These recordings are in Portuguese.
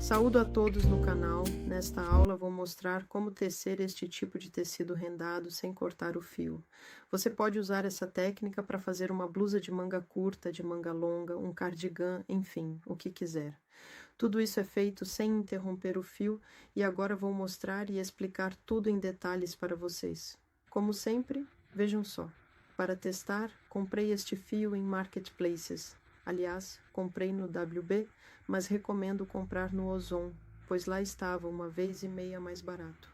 Saúdo a todos no canal. Nesta aula vou mostrar como tecer este tipo de tecido rendado sem cortar o fio. Você pode usar essa técnica para fazer uma blusa de manga curta, de manga longa, um cardigan, enfim, o que quiser. Tudo isso é feito sem interromper o fio e agora vou mostrar e explicar tudo em detalhes para vocês. Como sempre, vejam só. Para testar, comprei este fio em marketplaces. Aliás, comprei no WB, mas recomendo comprar no Ozon, pois lá estava 1,5 vezes mais barato.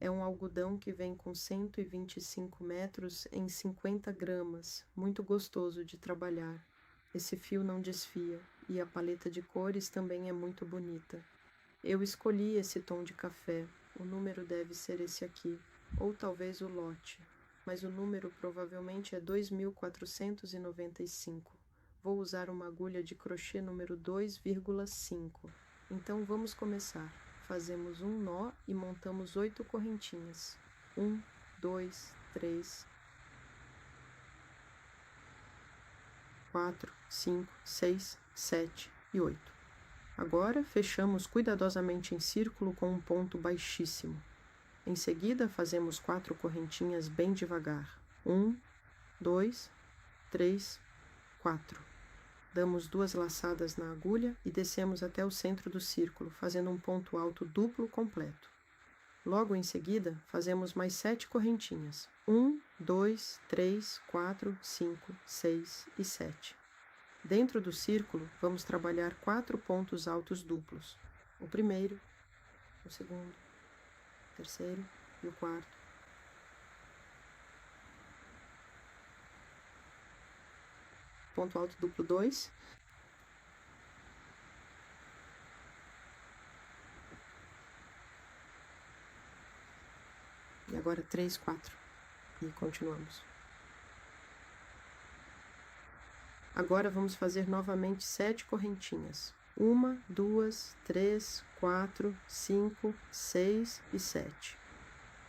É um algodão que vem com 125 metros em 50 gramas, muito gostoso de trabalhar. Esse fio não desfia e a paleta de cores também é muito bonita. Eu escolhi esse tom de café, o número deve ser esse aqui, ou talvez o lote, mas o número provavelmente é 2495. Vou usar uma agulha de crochê número 2,5. Então vamos começar. Fazemos um nó e montamos 8 correntinhas. 1, 2, 3, 4, 5, 6, 7 e 8. Agora fechamos cuidadosamente em círculo com um ponto baixíssimo. Em seguida fazemos 4 correntinhas bem devagar. 1, 2, 3, 4. Damos 2 laçadas na agulha e descemos até o centro do círculo, fazendo um ponto alto duplo completo. Logo em seguida, fazemos mais 7 correntinhas. 1, 2, 3, 4, 5, 6 e 7. Dentro do círculo, vamos trabalhar 4 pontos altos duplos. O primeiro, o segundo, o terceiro e o quarto. Ponto alto duplo 2. E agora 3, 4. E continuamos. Agora vamos fazer novamente 7 correntinhas. 1, 2, 3, 4, 5, 6 e 7.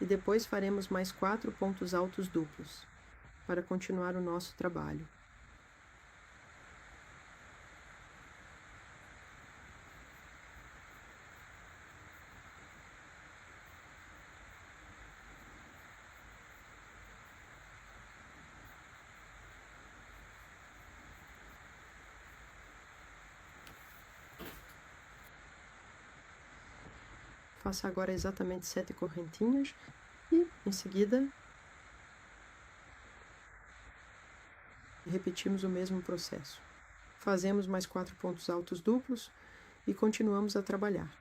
E depois faremos mais 4 pontos altos duplos, para continuar o nosso trabalho. Faça agora exatamente 7 correntinhas e, em seguida, repetimos o mesmo processo. Fazemos mais 4 pontos altos duplos e continuamos a trabalhar.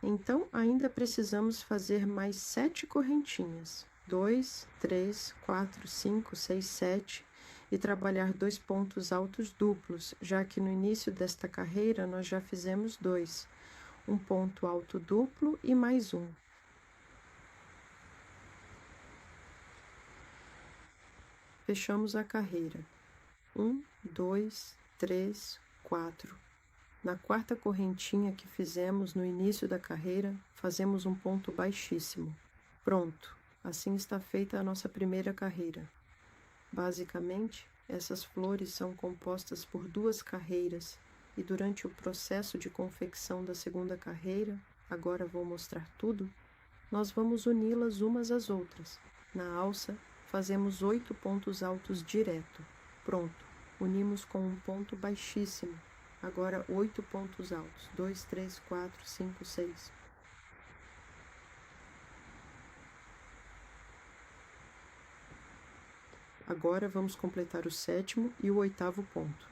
Então, ainda precisamos fazer mais 7 correntinhas. 2, 3, 4, 5, 6, 7 e trabalhar 2 pontos altos duplos, já que no início desta carreira nós já fizemos 2. Um ponto alto duplo e mais um. Fechamos a carreira. 1, 2, 3, 4. Na quarta correntinha que fizemos no início da carreira, fazemos um ponto baixíssimo. Pronto, assim está feita a nossa primeira carreira. Basicamente, essas flores são compostas por 2 carreiras e durante o processo de confecção da segunda carreira, agora vou mostrar tudo, nós vamos uni-las umas às outras. Na alça, fazemos 8 pontos altos direto. Pronto, unimos com um ponto baixíssimo. Agora 8 pontos altos. 2, 3, 4, 5, 6. Agora vamos completar o 7º e o 8º ponto.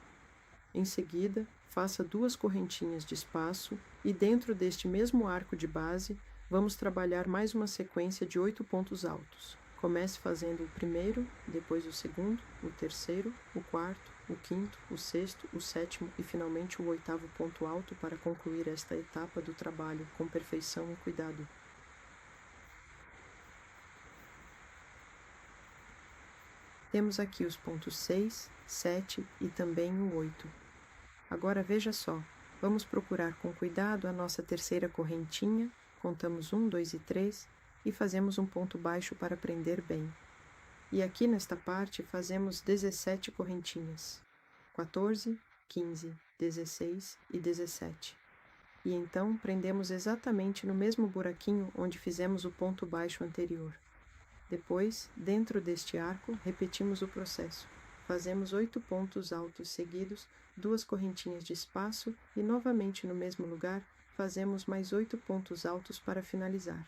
Em seguida, faça 2 correntinhas de espaço e dentro deste mesmo arco de base, vamos trabalhar mais uma sequência de 8 pontos altos. Comece fazendo o primeiro, depois o segundo, o terceiro, o quarto, o quinto, o sexto, o 7º e finalmente o 8º ponto alto para concluir esta etapa do trabalho com perfeição e cuidado. Temos aqui os pontos 6, 7 e também o 8. Agora veja só, vamos procurar com cuidado a nossa terceira correntinha, contamos 1, 2 e 3 e fazemos um ponto baixo para prender bem. E aqui nesta parte fazemos 17 correntinhas. 14, 15, 16 e 17. E então prendemos exatamente no mesmo buraquinho onde fizemos o ponto baixo anterior. Depois, dentro deste arco, repetimos o processo. Fazemos 8 pontos altos seguidos, 2 correntinhas de espaço e novamente no mesmo lugar, fazemos mais 8 pontos altos para finalizar.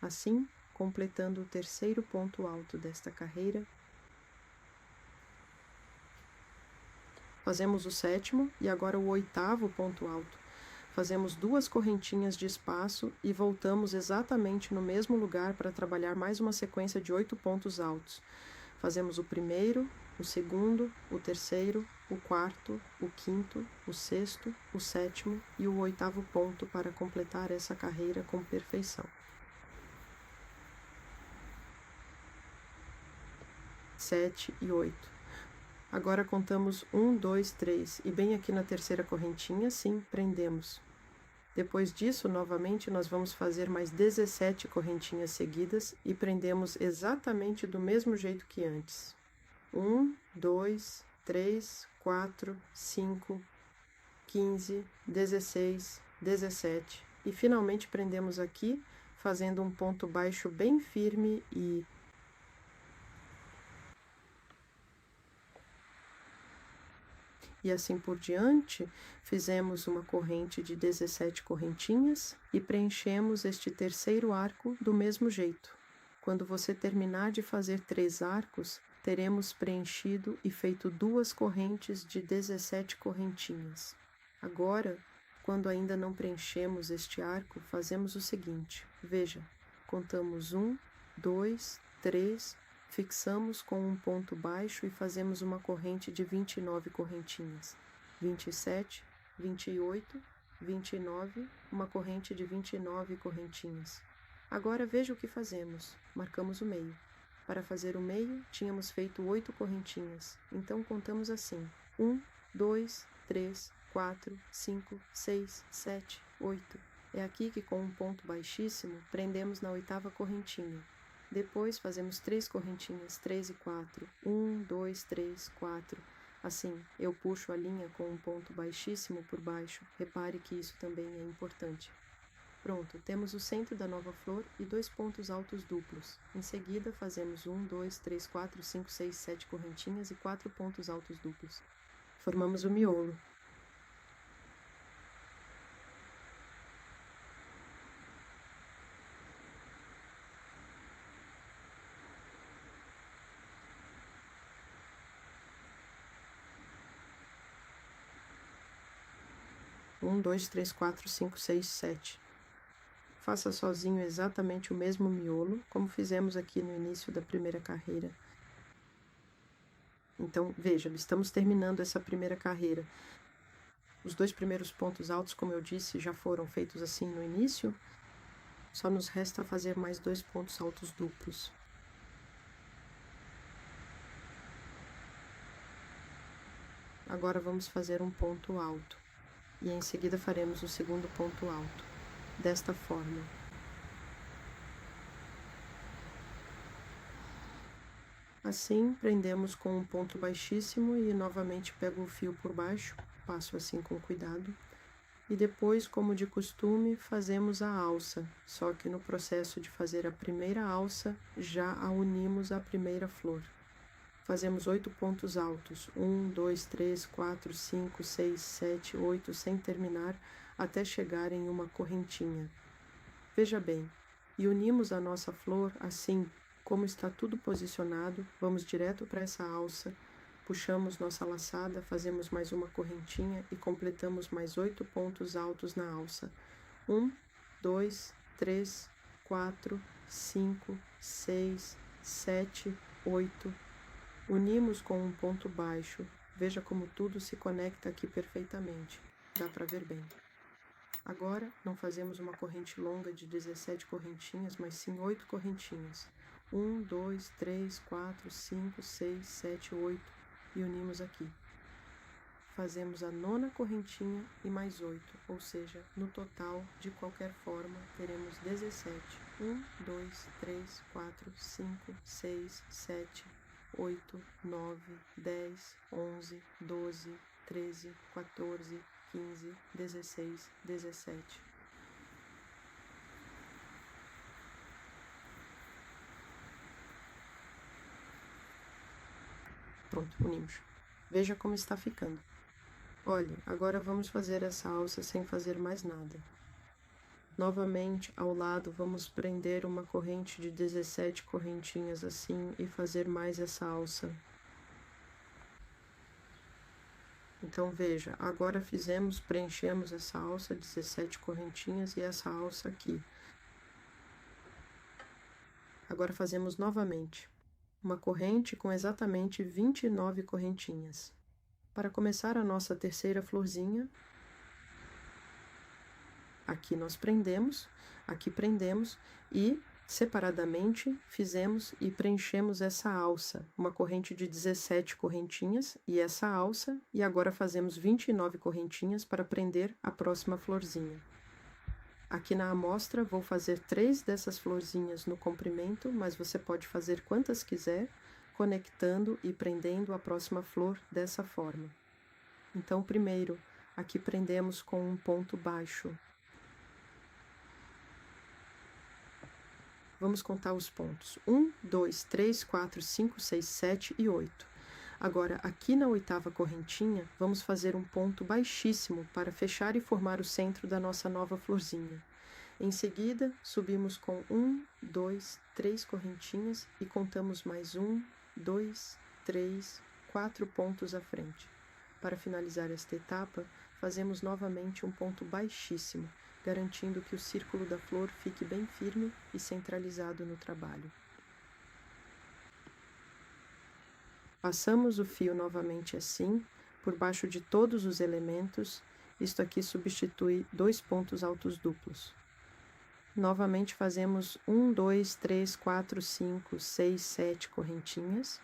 Assim, completando o terceiro ponto alto desta carreira, fazemos o sétimo e agora o oitavo ponto alto. Fazemos 2 correntinhas de espaço e voltamos exatamente no mesmo lugar para trabalhar mais uma sequência de 8 pontos altos. Fazemos o primeiro, o segundo, o terceiro, o quarto, o quinto, o sexto, o sétimo e o oitavo ponto para completar essa carreira com perfeição. 7 e 8. Agora contamos 1, 2, 3 e bem aqui na terceira correntinha, sim, prendemos. Depois disso, novamente, nós vamos fazer mais 17 correntinhas seguidas e prendemos exatamente do mesmo jeito que antes. 1, 2, 3, 4, 5, 15, 16, 17 e finalmente prendemos aqui, fazendo um ponto baixo bem firme e assim por diante, fizemos uma corrente de 17 correntinhas e preenchemos este terceiro arco do mesmo jeito. Quando você terminar de fazer 3 arcos, teremos preenchido e feito 2 correntes de 17 correntinhas. Agora, quando ainda não preenchemos este arco, fazemos o seguinte. Veja, contamos 1, 2, 3, fixamos com um ponto baixo e fazemos uma corrente de 29 correntinhas. 27, 28, 29, uma corrente de 29 correntinhas. Agora veja o que fazemos. Marcamos o meio. Para fazer o meio, tínhamos feito 8 correntinhas. Então contamos assim. 1, 2, 3, 4, 5, 6, 7, 8. É aqui que com um ponto baixíssimo, prendemos na oitava correntinha. Depois fazemos 3 correntinhas, 3 e 4, 1, 2, 3, 4. Assim, eu puxo a linha com um ponto baixíssimo por baixo. Repare que isso também é importante. Pronto, temos o centro da nova flor e 2 pontos altos duplos. Em seguida, fazemos 1, 2, 3, 4, 5, 6, 7 correntinhas e 4 pontos altos duplos. Formamos o miolo. Um, 2, 3, 4, 5, 6, 7. Faça sozinho exatamente o mesmo miolo, como fizemos aqui no início da primeira carreira. Então, veja, estamos terminando essa primeira carreira. Os 2 primeiros pontos altos, como eu disse, já foram feitos assim no início. Só nos resta fazer mais 2 pontos altos duplos. Agora vamos fazer um ponto alto. E em seguida faremos o segundo ponto alto, desta forma. Assim, prendemos com um ponto baixíssimo e novamente pego o fio por baixo, passo assim com cuidado. E depois, como de costume, fazemos a alça, só que no processo de fazer a primeira alça, já a unimos à primeira flor. Fazemos 8 pontos altos, 1, 2, 3, 4, 5, 6, 7, 8, sem terminar, até chegar em uma correntinha. Veja bem, e unimos a nossa flor assim, como está tudo posicionado, vamos direto para essa alça, puxamos nossa laçada, fazemos mais uma correntinha e completamos mais 8 pontos altos na alça. 1, 2, 3, 4, 5, 6, 7, 8. Unimos com um ponto baixo. Veja como tudo se conecta aqui perfeitamente. Dá para ver bem. Agora, não fazemos uma corrente longa de 17 correntinhas, mas sim 8 correntinhas. 1, 2, 3, 4, 5, 6, 7, 8 e unimos aqui. Fazemos a 9ª correntinha e mais 8, ou seja, no total, de qualquer forma, teremos 17. 1, 2, 3, 4, 5, 6, 7, 8, 9, 10, 11, 12, 13, 14, 15, 16, 17. Pronto, unimos. Veja como está ficando. Olhe, agora vamos fazer essa alça sem fazer mais nada. Novamente, ao lado, vamos prender uma corrente de 17 correntinhas assim e fazer mais essa alça. Então, veja, agora preenchemos essa alça, 17 correntinhas e essa alça aqui. Agora fazemos novamente uma corrente com exatamente 29 correntinhas. Para começar a nossa terceira florzinha, aqui nós prendemos, aqui prendemos e separadamente fizemos e preenchemos essa alça, uma corrente de 17 correntinhas e essa alça, e agora fazemos 29 correntinhas para prender a próxima florzinha. Aqui na amostra vou fazer 3 dessas florzinhas no comprimento, mas você pode fazer quantas quiser, conectando e prendendo a próxima flor dessa forma. Então, primeiro, aqui prendemos com um ponto baixo. Vamos contar os pontos. 1, 2, 3, 4, 5, 6, 7 e 8. Agora, aqui na oitava correntinha, vamos fazer um ponto baixíssimo para fechar e formar o centro da nossa nova florzinha. Em seguida, subimos com 1, 2, 3 correntinhas e contamos mais 1, 2, 3, 4 pontos à frente. Para finalizar esta etapa, fazemos novamente um ponto baixíssimo, garantindo que o círculo da flor fique bem firme e centralizado no trabalho. Passamos o fio novamente assim, por baixo de todos os elementos. Isto aqui substitui 2 pontos altos duplos. Novamente fazemos 1, 2, 3, 4, 5, 6, 7 correntinhas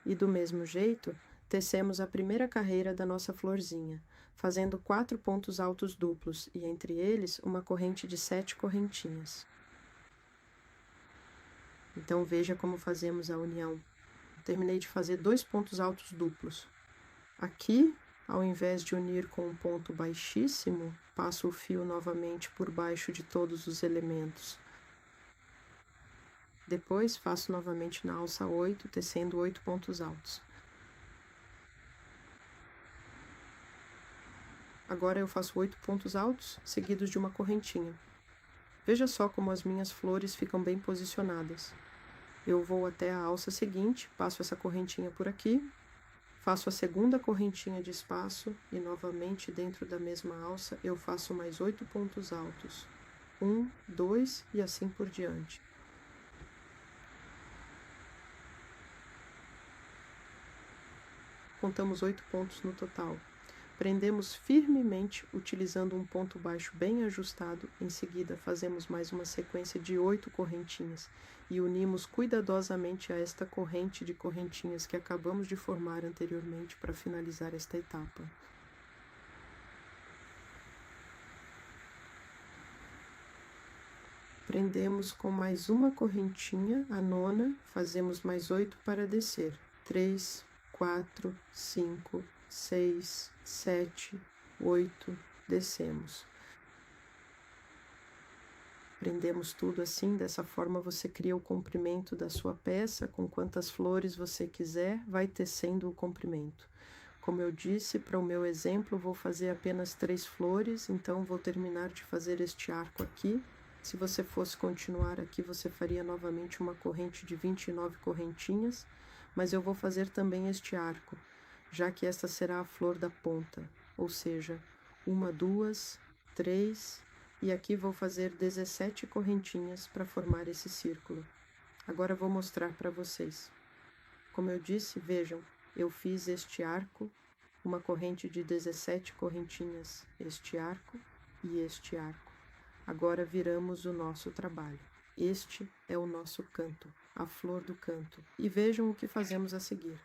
e do mesmo jeito tecemos a primeira carreira da nossa florzinha, fazendo 4 pontos altos duplos e entre eles uma corrente de 7 correntinhas. Então veja como fazemos a união. Terminei de fazer 2 pontos altos duplos. Aqui, ao invés de unir com um ponto baixíssimo, passo o fio novamente por baixo de todos os elementos. Depois faço novamente na alça 8, tecendo 8 pontos altos. Agora eu faço 8 pontos altos, seguidos de uma correntinha. Veja só como as minhas flores ficam bem posicionadas. Eu vou até a alça seguinte, passo essa correntinha por aqui, faço a segunda correntinha de espaço e novamente dentro da mesma alça eu faço mais 8 pontos altos. 1, 2 e assim por diante. Contamos 8 pontos no total. Prendemos firmemente utilizando um ponto baixo bem ajustado, em seguida fazemos mais uma sequência de 8 correntinhas e unimos cuidadosamente a esta corrente de correntinhas que acabamos de formar anteriormente para finalizar esta etapa. Prendemos com mais uma correntinha, a nona, fazemos mais 8 para descer. 3, 4, 5, 6, 7, 8, descemos. Prendemos tudo assim, dessa forma você cria o comprimento da sua peça, com quantas flores você quiser, vai tecendo o comprimento. Como eu disse, para o meu exemplo, vou fazer apenas 3 flores, então vou terminar de fazer este arco aqui. Se você fosse continuar aqui, você faria novamente uma corrente de 29 correntinhas, mas eu vou fazer também este arco, já que esta será a flor da ponta, ou seja, 1, 2, 3, e aqui vou fazer 17 correntinhas para formar esse círculo. Agora vou mostrar para vocês. Como eu disse, vejam, eu fiz este arco, uma corrente de 17 correntinhas, este arco e este arco. Agora viramos o nosso trabalho. Este é o nosso canto, a flor do canto. E vejam o que fazemos a seguir.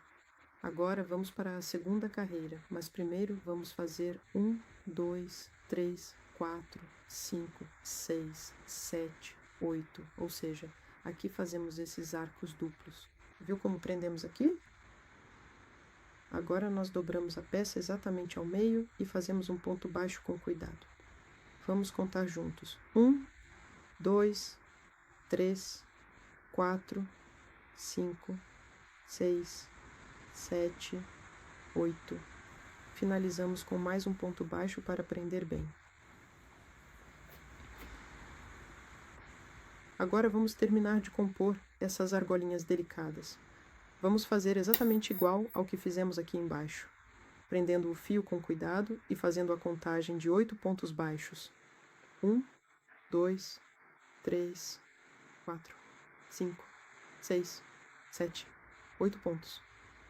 Agora vamos para a segunda carreira, mas primeiro vamos fazer 1, 2, 3, 4, 5, 6, 7, 8, ou seja, aqui fazemos esses arcos duplos. Viu como prendemos aqui? Agora nós dobramos a peça exatamente ao meio e fazemos um ponto baixo com cuidado. Vamos contar juntos. 1, 2, 3, 4, 5, 6, 7, 8. Finalizamos com mais um ponto baixo para prender bem. Agora vamos terminar de compor essas argolinhas delicadas. Vamos fazer exatamente igual ao que fizemos aqui embaixo, prendendo o fio com cuidado e fazendo a contagem de 8 pontos baixos. 1, 2, 3, 4, 5, 6, 7, 8 pontos.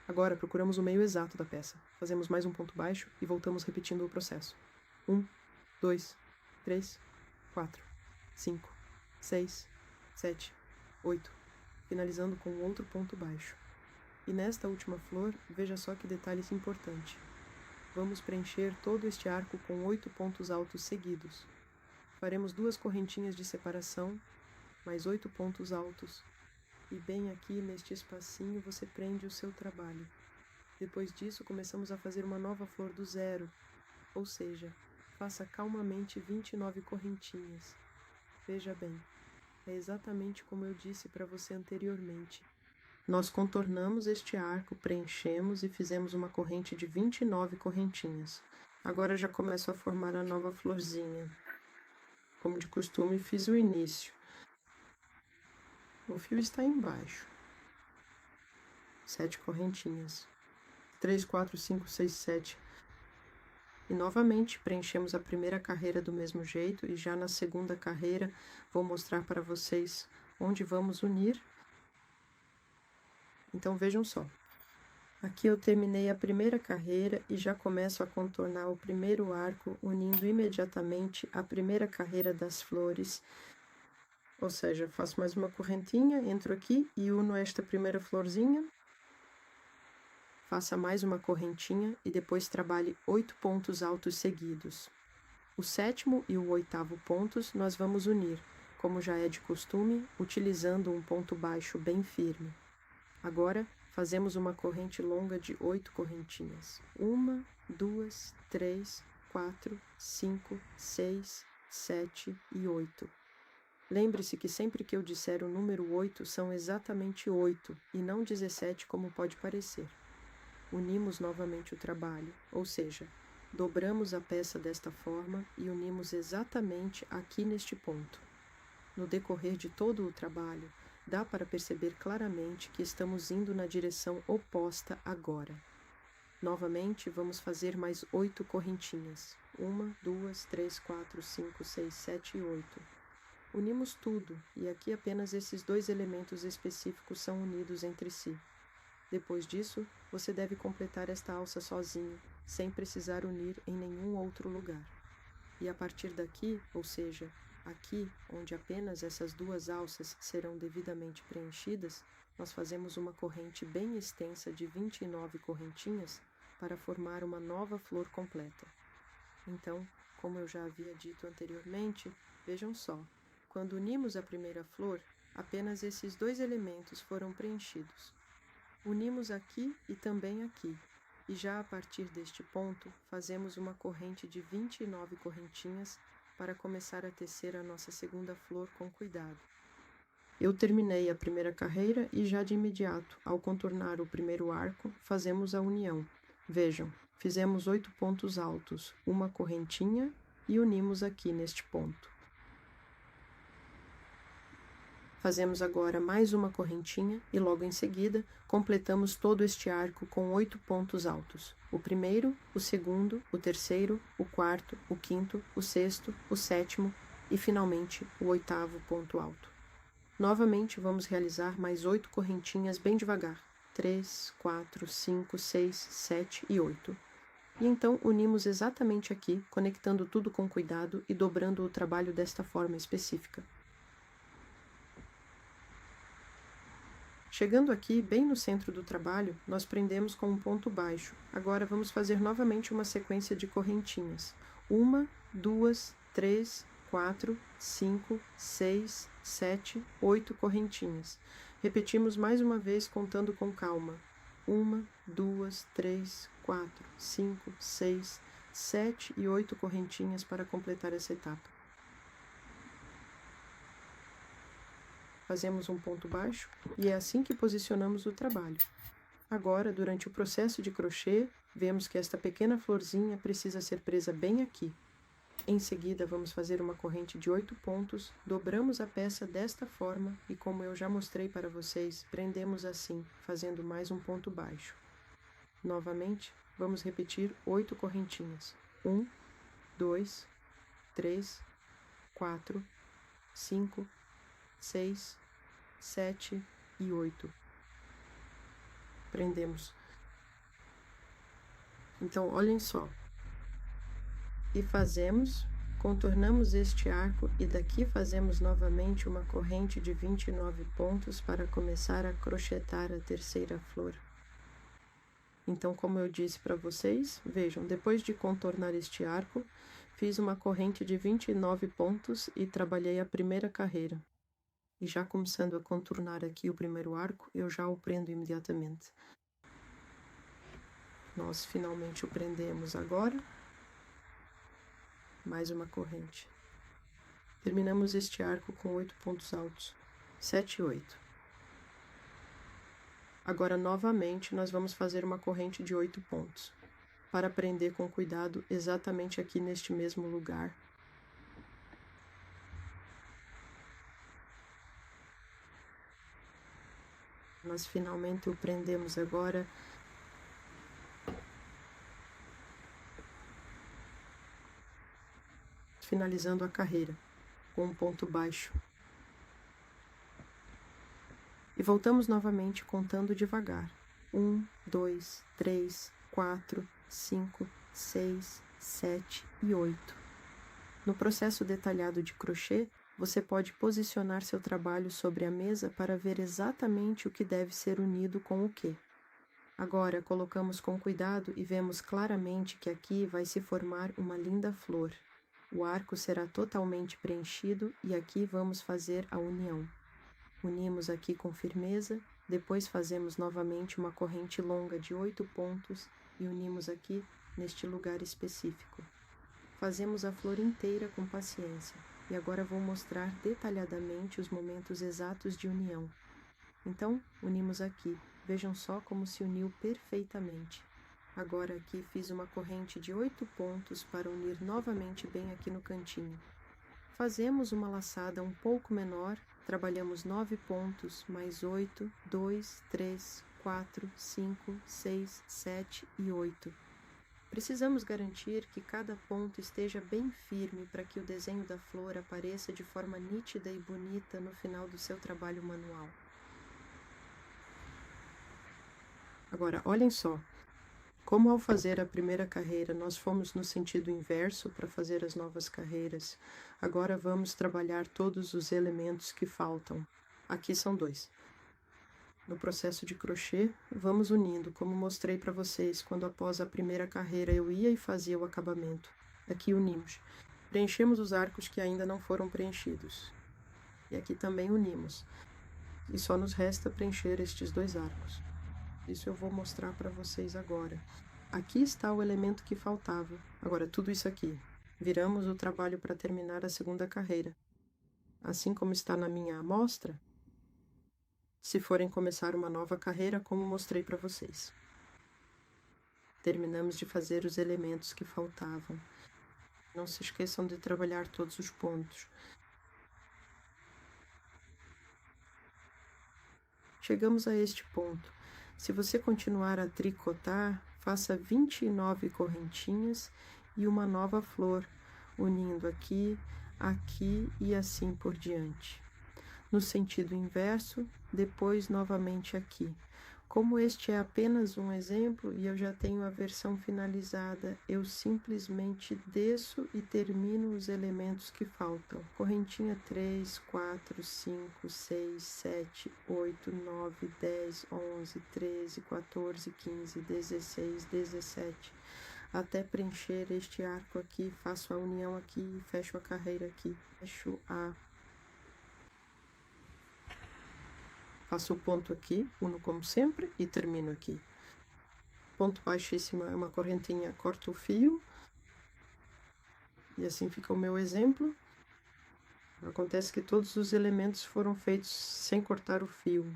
Agora procuramos o meio exato da peça. Fazemos mais um ponto baixo e voltamos repetindo o processo. 1, 2, 3, 4, 5, 6, 7, 8, finalizando com outro ponto baixo. E nesta última flor, veja só que detalhe importante. Vamos preencher todo este arco com 8 pontos altos seguidos. Faremos 2 correntinhas de separação, mais 8 pontos altos. E bem aqui neste espacinho você prende o seu trabalho. Depois disso, começamos a fazer uma nova flor do zero, ou seja, faça calmamente 29 correntinhas. Veja bem, é exatamente como eu disse para você anteriormente. Nós contornamos este arco, preenchemos e fizemos uma corrente de 29 correntinhas. Agora já começo a formar a nova florzinha. Como de costume, fiz o início. O fio está embaixo. 7 correntinhas. 3, 4, 5, 6, 7. E novamente preenchemos a primeira carreira do mesmo jeito e já na segunda carreira vou mostrar para vocês onde vamos unir. Então vejam só. Aqui eu terminei a primeira carreira e já começo a contornar o primeiro arco, unindo imediatamente a primeira carreira das flores. Ou seja, faço mais uma correntinha, entro aqui e uno esta primeira florzinha. Faça mais uma correntinha e depois trabalhe 8 pontos altos seguidos. O 7º e o 8º pontos nós vamos unir, como já é de costume, utilizando um ponto baixo bem firme. Agora, fazemos uma corrente longa de 8 correntinhas. 1, 2, 3, 4, 5, 6, 7 e 8. Lembre-se que sempre que eu disser o número 8, são exatamente 8 e não 17 como pode parecer. Unimos novamente o trabalho, ou seja, dobramos a peça desta forma e unimos exatamente aqui neste ponto. No decorrer de todo o trabalho, dá para perceber claramente que estamos indo na direção oposta agora. Novamente, vamos fazer mais 8 correntinhas. 1, 2, 3, 4, 5, 6, 7 e 8. Unimos tudo, e aqui apenas esses 2 elementos específicos são unidos entre si. Depois disso, você deve completar esta alça sozinho, sem precisar unir em nenhum outro lugar. E a partir daqui, ou seja, aqui, onde apenas essas 2 alças serão devidamente preenchidas, nós fazemos uma corrente bem extensa de 29 correntinhas para formar uma nova flor completa. Então, como eu já havia dito anteriormente, vejam só, quando unimos a primeira flor, apenas esses 2 elementos foram preenchidos. Unimos aqui e também aqui, e já a partir deste ponto, fazemos uma corrente de 29 correntinhas para começar a tecer a nossa segunda flor com cuidado. Eu terminei a primeira carreira e já de imediato, ao contornar o primeiro arco, fazemos a união. Vejam, fizemos 8 pontos altos, uma correntinha e unimos aqui neste ponto. Fazemos agora mais uma correntinha e logo em seguida completamos todo este arco com 8 pontos altos. O primeiro, o segundo, o terceiro, o quarto, o quinto, o sexto, o 7º e finalmente o 8º ponto alto. Novamente vamos realizar mais 8 correntinhas bem devagar. 3, 4, 5, 6, 7 e 8. E então unimos exatamente aqui, conectando tudo com cuidado e dobrando o trabalho desta forma específica. Chegando aqui, bem no centro do trabalho, nós prendemos com um ponto baixo. Agora vamos fazer novamente uma sequência de correntinhas. 1, 2, 3, 4, 5, 6, 7, 8 correntinhas. Repetimos mais uma vez contando com calma. 1, 2, 3, 4, 5, 6, 7 e 8 correntinhas para completar essa etapa. Fazemos um ponto baixo e é assim que posicionamos o trabalho. Agora, durante o processo de crochê, vemos que esta pequena florzinha precisa ser presa bem aqui. Em seguida, vamos fazer uma corrente de 8 pontos, dobramos a peça desta forma e, como eu já mostrei para vocês, prendemos assim, fazendo mais um ponto baixo. Novamente, vamos repetir 8 correntinhas. 1, 2, 3, 4, 5, 6, 7 e 8. Prendemos. Então, olhem só. E fazemos, contornamos este arco e daqui fazemos novamente uma corrente de 29 pontos para começar a crochetar a terceira flor. Então, como eu disse para vocês, vejam, depois de contornar este arco, fiz uma corrente de 29 pontos e trabalhei a primeira carreira. E já começando a contornar aqui o primeiro arco, eu já o prendo imediatamente. Nós finalmente o prendemos agora. Mais uma corrente. Terminamos este arco com 8 pontos altos. 7 e 8. Agora, novamente, nós vamos fazer uma corrente de 8 pontos. Para prender com cuidado exatamente aqui neste mesmo lugar. Nós finalmente o prendemos agora. Finalizando a carreira com um ponto baixo. E voltamos novamente contando devagar. 1, 2, 3, 4, 5, 6, 7 e 8. No processo detalhado de crochê, você pode posicionar seu trabalho sobre a mesa para ver exatamente o que deve ser unido com o que. Agora, colocamos com cuidado e vemos claramente que aqui vai se formar uma linda flor. O arco será totalmente preenchido e aqui vamos fazer a união. Unimos aqui com firmeza, depois fazemos novamente uma corrente longa de 8 pontos e unimos aqui neste lugar específico. Fazemos a flor inteira com paciência e agora vou mostrar detalhadamente os momentos exatos de união. Então, unimos aqui. Vejam só como se uniu perfeitamente. Agora aqui fiz uma corrente de 8 pontos para unir novamente bem aqui no cantinho. Fazemos uma laçada um pouco menor, trabalhamos 9 pontos, mais 8, 2, 3, 4, 5, 6, 7 e 8. Precisamos garantir que cada ponto esteja bem firme para que o desenho da flor apareça de forma nítida e bonita no final do seu trabalho manual. Agora, olhem só. Como ao fazer a primeira carreira nós fomos no sentido inverso para fazer as novas carreiras, agora vamos trabalhar todos os elementos que faltam. Aqui são 2. No processo de crochê, vamos unindo, como mostrei para vocês, quando após a primeira carreira eu ia e fazia o acabamento. Aqui unimos. Preenchemos os arcos que ainda não foram preenchidos. E aqui também unimos. E só nos resta preencher estes 2 arcos. Isso eu vou mostrar para vocês agora. Aqui está o elemento que faltava. Agora, tudo isso aqui. Viramos o trabalho para terminar a segunda carreira. Assim como está na minha amostra, se forem começar uma nova carreira, como mostrei para vocês. Terminamos de fazer os elementos que faltavam. Não se esqueçam de trabalhar todos os pontos. Chegamos a este ponto. Se você continuar a tricotar, faça 29 correntinhas e uma nova flor, unindo aqui, aqui e assim por diante. No sentido inverso, depois novamente aqui. Como este é apenas um exemplo e eu já tenho a versão finalizada, eu simplesmente desço e termino os elementos que faltam. Correntinha 3, 4, 5, 6, 7, 8, 9, 10, 11, 13, 14, 15, 16, 17. Até preencher este arco aqui, faço a união aqui e fecho a carreira aqui. Faço o ponto aqui, uno como sempre e termino aqui. ponto baixíssimo é uma correntinha, corto o fio. E assim fica o meu exemplo. Acontece que todos os elementos foram feitos sem cortar o fio.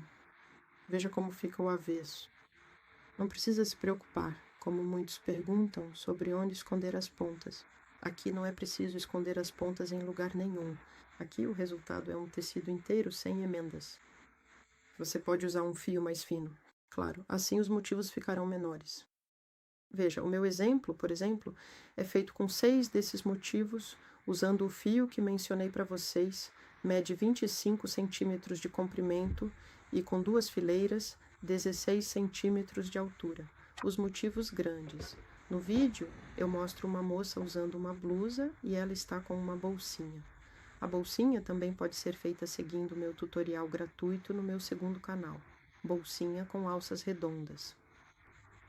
Veja como fica o avesso. Não precisa se preocupar, como muitos perguntam, sobre onde esconder as pontas. Aqui não é preciso esconder as pontas em lugar nenhum. Aqui o resultado é um tecido inteiro sem emendas. Você pode usar um fio mais fino. Claro, assim os motivos ficarão menores. Veja, o meu exemplo, por exemplo, é feito com 6 desses motivos, usando o fio que mencionei para vocês, mede 25 centímetros de comprimento e com 2 fileiras, 16 centímetros de altura. Os motivos grandes. No vídeo, eu mostro uma moça usando uma blusa e ela está com uma bolsinha. A bolsinha também pode ser feita seguindo o meu tutorial gratuito no meu segundo canal, Bolsinha com Alças Redondas.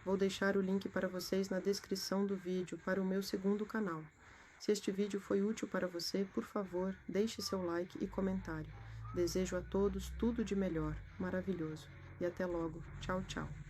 Vou deixar o link para vocês na descrição do vídeo para o meu segundo canal. Se este vídeo foi útil para você, por favor, deixe seu like e comentário. Desejo a todos tudo de melhor, maravilhoso. E até logo. Tchau, tchau.